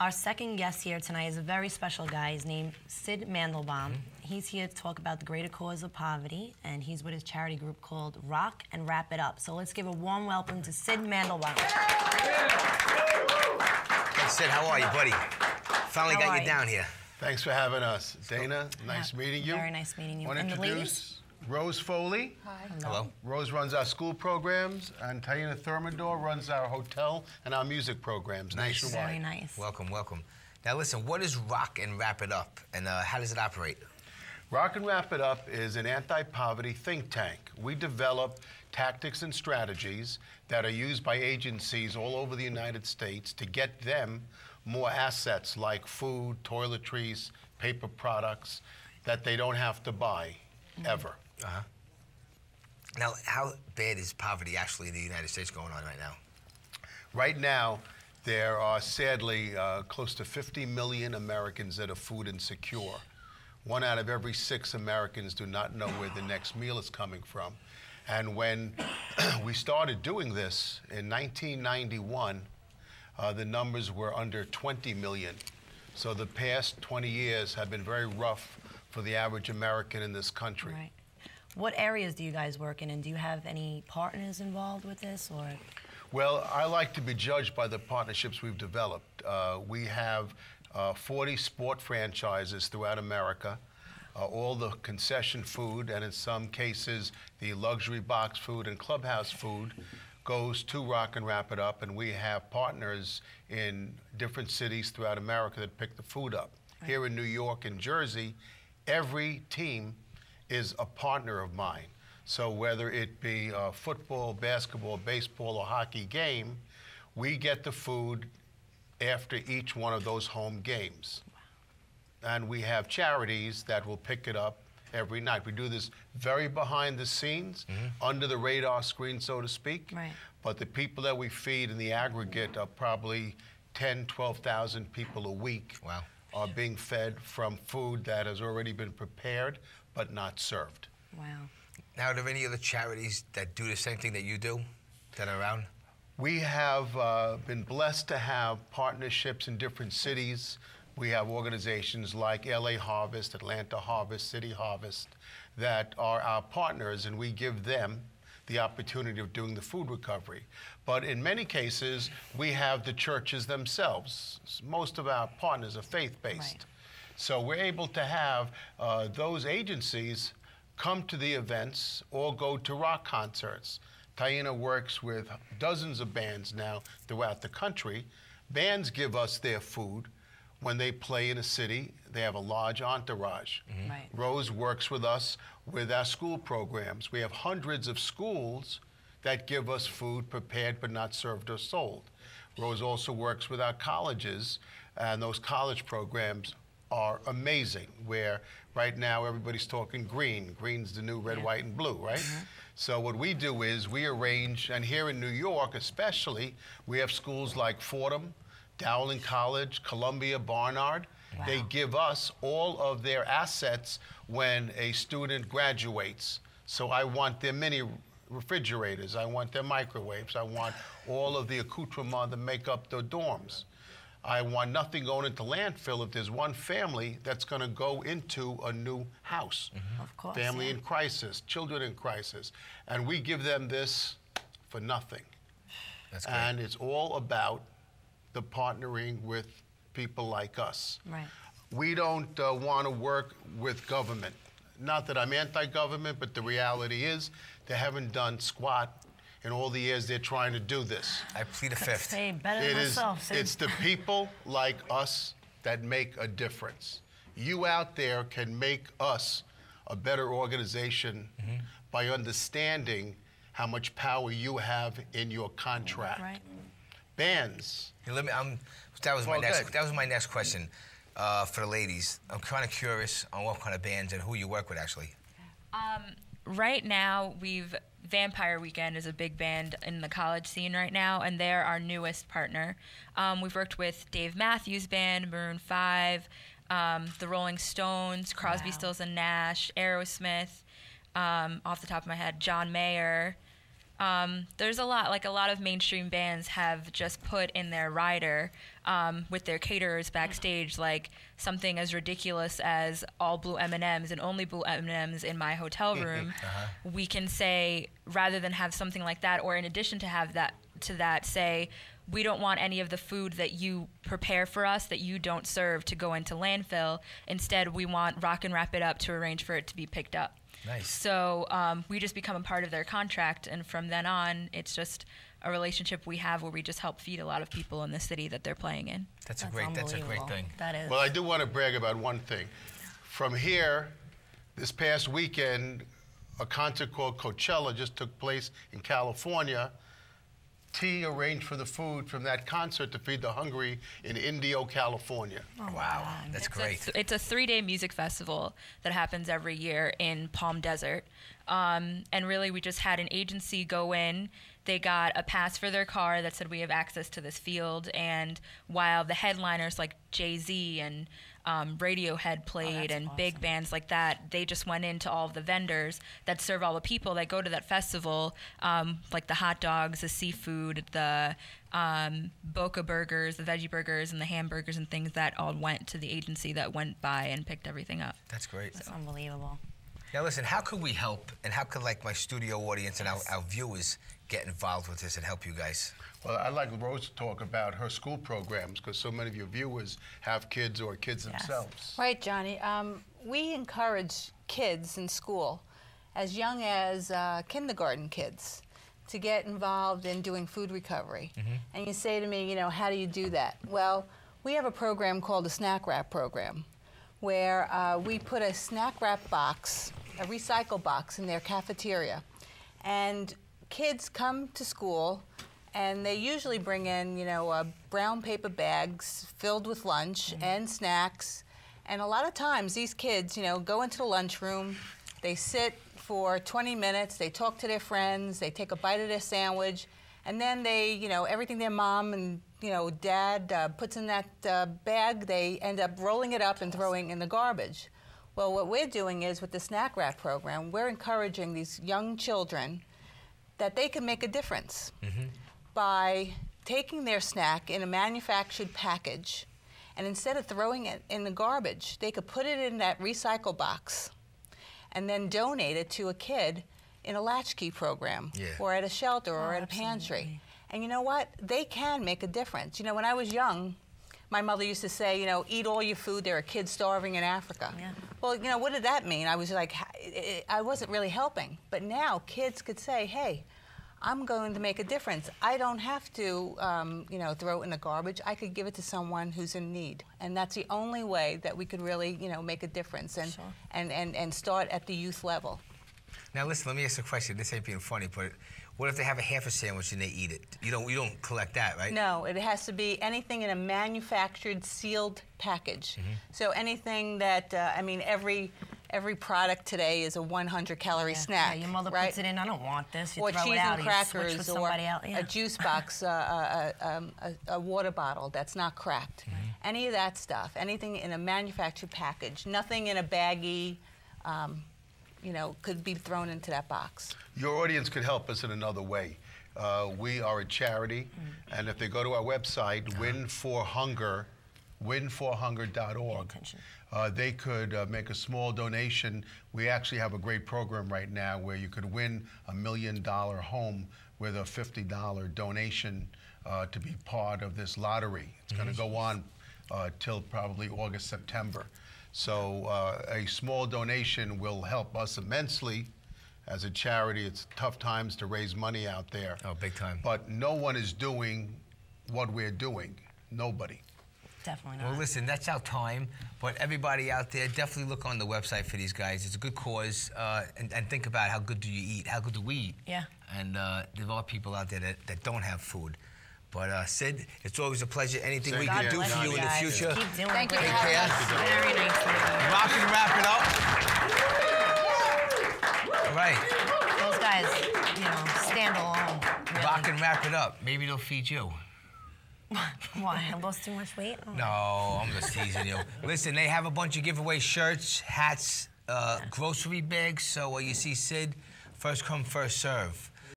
Our second guest here tonight is a very special guy. He's named Syd Mandelbaum. He's here to talk about the greater cause of poverty, and he's with his charity group called Rock and Wrap It Up. So let's give a warm welcome to Syd Mandelbaum. Hey, Syd, how are you, buddy? Finally got you down here. Thanks for having us. Dana, nice meeting you. Very nice meeting you. Want to introduce Rose Foley. Hi. Hello. Rose runs our school programs, and Taina Thermidor runs our hotel and our music programs nationwide. Very nice. Welcome, welcome. Now listen, what is Rock and Wrap It Up, and how does it operate? Rock and Wrap It Up is an anti-poverty think tank. We develop tactics and strategies that are used by agencies all over the United States to get them more assets like food, toiletries, paper products that they don't have to buy, ever. Now, how bad is poverty actually in the United States going on right now? Right now, there are sadly close to 50 million Americans that are food insecure. 1 out of every 6 Americans do not know where the next meal is coming from. And when we started doing this in 1991, the numbers were under 20 million. So the past 20 years have been very rough for the average American in this country. Right. What areas do you guys work in, and do you have any partners involved with this, or? Well, I like to be judged by the partnerships we've developed. We have 40 sport franchises throughout America. All the concession food, and in some cases, the luxury box food and clubhouse food goes to Rock and Wrap It Up, and we have partners in different cities throughout America that pick the food up. Right. Here in New York and Jersey, every team is a partner of mine. So whether it be a football, basketball, baseball, or hockey game, we get the food after each one of those home games. And we have charities that will pick it up every night. We do this very behind the scenes, under the radar screen, so to speak. Right. But the people that we feed in the aggregate are probably 10, 12,000 people a week. Wow. Are being fed from food that has already been prepared but not served. Wow. Now, are there any other charities that do the same thing that you do, that are around? We have been blessed to have partnerships in different cities. We have organizations like LA Harvest, Atlanta Harvest, City Harvest, that are our partners, and we give them the opportunity of doing the food recovery. But in many cases, we have the churches themselves. Most of our partners are faith-based. Right. So we're able to have those agencies come to the events or go to rock concerts. Taina works with dozens of bands now throughout the country. Bands give us their food. When they play in a city, they have a large entourage. Right. Rose works with us with our school programs. We have hundreds of schools that give us food prepared but not served or sold. Rose also works with our colleges, and those college programs are amazing, where right now everybody's talking green. Green's the new red, white, and blue, right? So what we do is we arrange, and here in New York especially, we have schools like Fordham, Dowling College, Columbia, Barnard. Wow. They give us all of their assets when a student graduates. So I want their mini refrigerators, I want their microwaves, I want all of the accoutrements that make up the dorms. I want nothing going into landfill if there's one family that's going to go into a new house. Of course. Family in crisis, children in crisis. And we give them this for nothing. That's great. And it's all about the partnering with people like us. Right. We don't want to work with government. Not that I'm anti-government, but the reality is they haven't done squat in all the years they're trying to do this. I plead the fifth. Say better than myself. It's the people like us that make a difference. You out there can make us a better organization by understanding how much power you have in your contract. Right. Bands. Hey, that was my next question for the ladies. I'm kind of curious on what kind of bands and who you work with, actually. Right now, Vampire Weekend is a big band in the college scene right now, and they're our newest partner. We've worked with Dave Matthews Band, Maroon 5, the Rolling Stones, Crosby, Stills and Nash, Aerosmith, off the top of my head, John Mayer. There's a lot of mainstream bands have just put in their rider with their caterers backstage, like something as ridiculous as all blue M&Ms and only blue M&Ms in my hotel room, we can say, rather than have something like that, or in addition to have that, say, we don't want any of the food that you prepare for us that you don't serve to go into landfill. Instead, we want Rock and Wrap It Up to arrange for it to be picked up. Nice. So we just become a part of their contract, and from then on, it's just a relationship we have where we just help feed a lot of people in the city that they're playing in. That's a great thing. That is. Well, I do want to brag about one thing. From here, this past weekend, a concert called Coachella just took place in California. T arranged for the food from that concert to feed the hungry in Indio, California. Oh, wow, that's great. It's a 3-day music festival that happens every year in Palm Desert. And really, we just had an agency go in. They got a pass for their car that said we have access to this field. And while the headliners like Jay-Z and Radiohead played and big bands like that, they just went into all of the vendors that serve all the people that go to that festival, like the hot dogs, the seafood, the Boca burgers, the veggie burgers, and the hamburgers and things that all went to the agency that went by and picked everything up. That's great. That's unbelievable. Now listen, how could we help, and how could like my studio audience and our viewers get involved with this and help you guys? Well, I'd like Rose to talk about her school programs, because so many of your viewers have kids or kids themselves. Right, Johnny. We encourage kids in school, as young as kindergarten kids, to get involved in doing food recovery. And you say to me, you know, how do you do that? Well, we have a program called the Snack Wrap Program, where we put a snack wrap box, a recycle box, in their cafeteria. And kids come to school, and they usually bring in, you know, brown paper bags filled with lunch and snacks. And a lot of times, these kids, you know, go into the lunchroom, they sit for 20 minutes, they talk to their friends, they take a bite of their sandwich, and then they, you know, everything their mom and, you know, dad puts in that bag, they end up rolling it up and throwing in the garbage. Well, what we're doing is, with the Snack Wrap Program, we're encouraging these young children that they can make a difference by taking their snack in a manufactured package, and instead of throwing it in the garbage, they could put it in that recycle box and then donate it to a kid in a latchkey program or at a shelter or at a pantry. And you know what? They can make a difference. You know, when I was young, my mother used to say, you know, eat all your food, there are kids starving in Africa. Well, you know, what did that mean? I was like, I wasn't really helping. But now kids could say, hey, I'm going to make a difference. I don't have to, you know, throw it in the garbage. I could give it to someone who's in need. And that's the only way that we could really, you know, make a difference and start at the youth level. Now listen, let me ask a question. This ain't being funny, but what if they have a half a sandwich and they eat it? You don't collect that, right? No, it has to be anything in a manufactured, sealed package. So anything that, I mean, every product today is a 100-calorie snack. Yeah, your mother puts it in, I don't want this. You or throw cheese it out, and crackers, with or somebody else. a juice box, a water bottle that's not cracked. Any of that stuff, anything in a manufactured package, nothing in a baggie, you know, could be thrown into that box. Your audience could help us in another way. We are a charity, and if they go to our website, winforhunger.org, they could make a small donation. We actually have a great program right now where you could win $1 million home with a $50 donation to be part of this lottery. It's going to go on till probably August, September. So a small donation will help us immensely. As a charity, it's tough times to raise money out there. Oh, big time. But no one is doing what we're doing. Nobody. Definitely not. Well, listen, that's our time. But everybody out there, definitely look on the website for these guys. It's a good cause. And think about how good do you eat? How good do we eat? Yeah. And there are people out there that don't have food. But Syd, it's always a pleasure. Anything we can do for you in the future. Keep doing Thank you. great. Take care. Very nice. Rock and wrap it up. All right. Those guys, you know, stand alone. Really. Rock and wrap it up. Maybe they'll feed you. Why? I lost too much weight? Oh. No, I'm just teasing you. Listen, they have a bunch of giveaway shirts, hats, grocery bags. So you see Syd, first come, first serve.